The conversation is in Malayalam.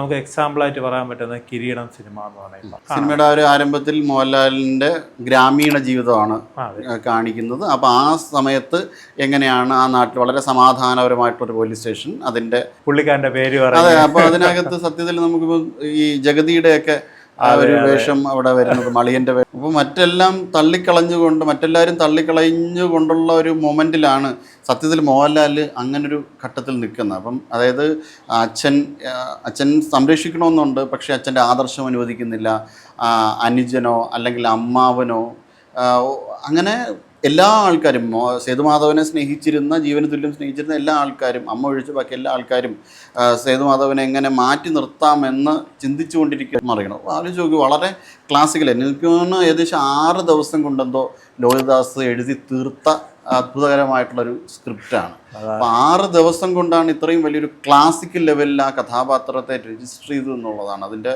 നമുക്ക് എക്സാമ്പിളായിട്ട് പറയാൻ പറ്റുന്ന കിരീടം സിനിമ എന്ന് പറയുന്നത്. സിനിമയുടെ ഒരു ആരംഭത്തിൽ മോഹൻലാലിൻ്റെ ഗ്രാമീണ ജീവിതമാണ് കാണിക്കുന്നത്. അപ്പോൾ ആ സമയത്ത് എങ്ങനെയാണ് ആ നാട്ടിൽ വളരെ സമാധാനപരമായിട്ടൊരു പോലീസ് സ്റ്റേഷൻ, അതിൻ്റെ പുള്ളിക്കാരൻ്റെ പേര് അതെ. അപ്പോൾ അതിനകത്ത് സത്യത്തിൽ നമുക്കിപ്പോൾ ഈ ജഗതിയുടെയൊക്കെ ആ ഒരു വേഷം അവിടെ വരുന്നത്, മളിയൻ്റെ വേഷം. അപ്പോൾ മറ്റെല്ലാം മറ്റെല്ലാവരും തള്ളിക്കളഞ്ഞുകൊണ്ടുള്ള ഒരു മൊമെൻറ്റിലാണ് സത്യത്തിൽ മോഹൻലാൽ അങ്ങനൊരു ഘട്ടത്തിൽ നിൽക്കുന്നത്. അപ്പം അതായത് അച്ഛൻ സംരക്ഷിക്കണമെന്നുണ്ട്, പക്ഷേ അച്ഛൻ്റെ ആദർശം അനുവദിക്കുന്നില്ല. അനുജനോ അല്ലെങ്കിൽ അമ്മാവനോ അങ്ങനെ എല്ലാ ആൾക്കാരും, സേതുമാധവനെ സ്നേഹിച്ചിരുന്ന, ജീവന് തുല്യം സ്നേഹിച്ചിരുന്ന എല്ലാ ആൾക്കാരും, അമ്മ ഒഴിച്ച് ബാക്കി എല്ലാ ആൾക്കാരും സേതുമാധവനെ എങ്ങനെ മാറ്റി നിർത്താമെന്ന് ചിന്തിച്ചു കൊണ്ടിരിക്കുക അറിയണം. ആലോചിച്ച് നോക്കി, വളരെ ക്ലാസിക്കൽ. എനിക്ക് തോന്നുന്നു ഏകദേശം 6 ദിവസം കൊണ്ടെന്തോ ലോഹിതദാസ് എഴുതി തീർത്ത അത്ഭുതകരമായിട്ടുള്ളൊരു സ്ക്രിപ്റ്റാണ്. അപ്പോൾ 6 ദിവസം കൊണ്ടാണ് ഇത്രയും വലിയൊരു ക്ലാസിക്കൽ ലെവലിൽ ആ കഥാപാത്രത്തെ രജിസ്റ്റർ ചെയ്തു എന്നുള്ളതാണ് അതിൻ്റെ